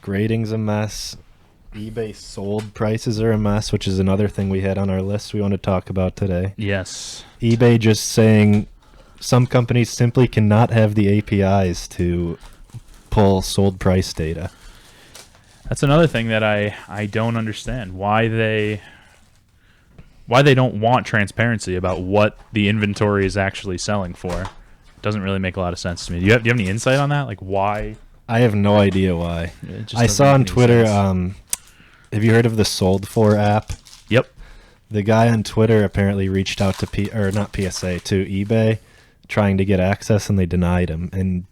grading's a mess. eBay sold prices are a mess, which is another thing we had on our list we want to talk about today. Yes. eBay just saying some companies simply cannot have the APIs to pull sold price data. That's another thing that I don't understand. Why they don't want transparency about what the inventory is actually selling for. Doesn't really make a lot of sense to me. Do you have any insight on that? Like why? I have no idea why. I saw make on any Twitter, sense. have you heard of the SoldFor app? Yep. The guy on Twitter apparently reached out to to eBay trying to get access, and they denied him, and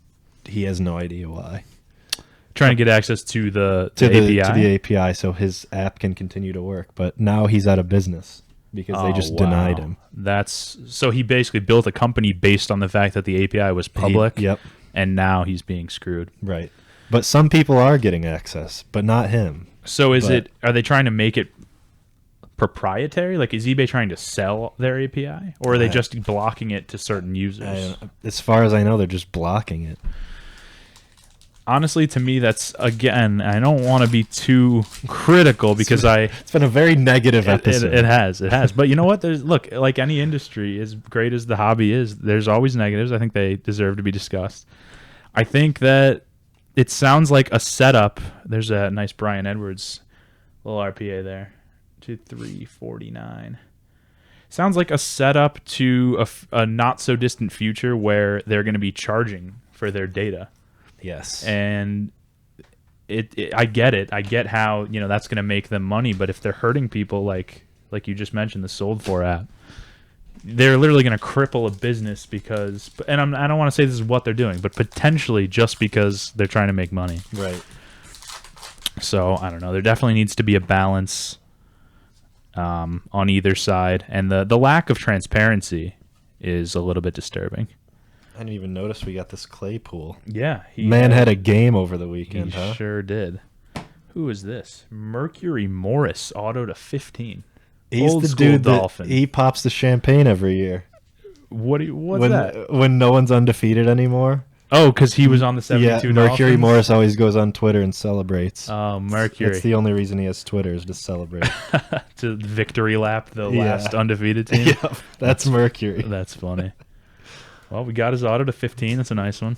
he has no idea why. Trying to get access to the API? API? To the API so his app can continue to work, but now he's out of business because they just denied him. So he basically built a company based on the fact that the API was public. Yep. And now he's being screwed. Right. But some people are getting access, but not him. So are they trying to make it proprietary? Like, is eBay trying to sell their API? Or are they just blocking it to certain users? As far as I know, they're just blocking it. Honestly, to me, that's, again, I don't want to be too critical because it's been a very negative episode. It has. But you know what? Look, like any industry, as great as the hobby is, there's always negatives. I think they deserve to be discussed. I think that it sounds like a setup. There's a nice Brian Edwards little RPA there. 2349. Sounds like a setup to a not so distant future where they're going to be charging for their data. Yes. And I get it. I get how, that's going to make them money, but if they're hurting people like you just mentioned, the SoldFor app, they're literally going to cripple a business because, and I don't want to say this is what they're doing, but potentially just because they're trying to make money. Right. So, I don't know. There definitely needs to be a balance on either side, and the lack of transparency is a little bit disturbing. I didn't even notice we got this Claypool. Yeah. Man had a game over the weekend, He huh? sure did. Who is this? Mercury Morris, auto to 15. He's Old the school dude Dolphin. that he pops the champagne every year. What's that? When no one's undefeated anymore. Oh, because he was on the 72 Mercury Dolphins? Morris always goes on Twitter and celebrates. Oh, Mercury. That's the only reason he has Twitter is to celebrate. To victory lap the last undefeated team. Yep, that's Mercury. That's funny. Well, we got his auto to 15. That's a nice one.